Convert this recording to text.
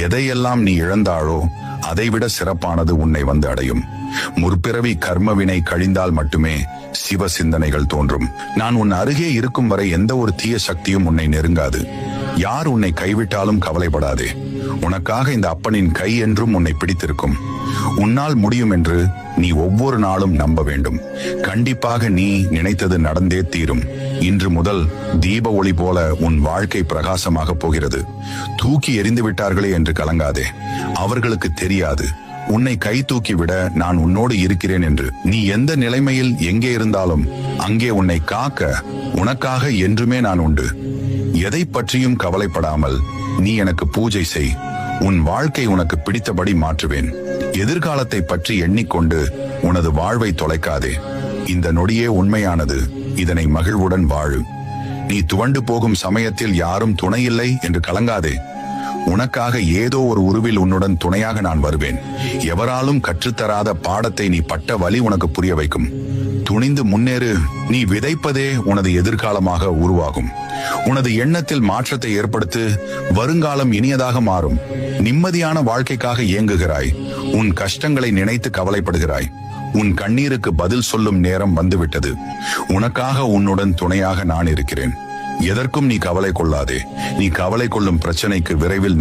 எதையெல்லாம் நீ இழந்தாளோ அதைவிட சிறப்பானது உன்னை வந்து அடையும். முற்பிறவி கர்மவினை கழிந்தால் மட்டுமே சிவ சிந்தனைகள் தோன்றும். நான் உன் அருகே இருக்கும் வரை எந்த ஒரு தீய சக்தியும் உன்னை நெருங்காது. யார் உன்னை கைவிட்டாலும் கவலைப்படாதே. உனக்காக இந்த அப்பனின் கை என்றும் உன்னை பிடித்திருக்கும். உன்னால் முடியும் என்று நீ ஒவ்வொரு நாளும் நம்ப வேண்டும். கண்டிப்பாக நீ நினைத்தது நடந்தே தீரும். இன்று முதல் தீப ஒளி போல உன் வாழ்க்கை பிரகாசமாக போகிறது. தூக்கி எறிந்து விட்டார்களே என்று கலங்காதே. அவர்களுக்கு தெரியாது உன்னை கை தூக்கி விட நான் உன்னோடு இருக்கிறேன் என்று. நீ எந்த நிலைமையில் எங்கே இருந்தாலும் அங்கே உன்னை காக்க உனக்காக என்றுமே நான் உண்டு. எதை பற்றியும் கவலைப்படாமல் நீ எனக்கு பூஜை செய். உன் வாழ்க்கை உனக்கு பிடித்தபடி மாற்றுவேன். எதிர்காலத்தை பற்றி எண்ணிக்கொண்டு உனது வாழ்வை தொலைக்காதே. இந்த நொடியே உண்மையானது. இதனை மகிழ்வுடன் வாழு. நீ துவண்டு போகும் சமயத்தில் யாரும் துணையில்லை என்று கலங்காதே. உனக்காக ஏதோ ஒரு உருவில் உன்னுடன் துணையாக நான் வருவேன். எவராலும் கற்றுத்தராத பாடத்தை நீ பட்ட வலி உனக்கு புரிய வைக்கும். துணிந்து முன்னேறு. நீ விதைப்பதே உனது எதிர்காலமாக உருவாகும். உனது எண்ணத்தில் மாற்றத்தை ஏற்படுத்து. வருங்காலம் இனியதாக மாறும். நிம்மதியான வாழ்க்கைக்காக ஏங்குகிறாய். உன் கஷ்டங்களை நினைத்து கவலைப்படுகிறாய். உன் கண்ணீருக்கு பதில் சொல்லும் நேரம் வந்துவிட்டது. உனக்காக உன்னுடன் துணையாக நான் இருக்கிறேன். எதற்கும் நீ கவலை கொள்ளாதே. நீ கவலை கொள்ளும் பிரச்சனைக்கு விரைவில்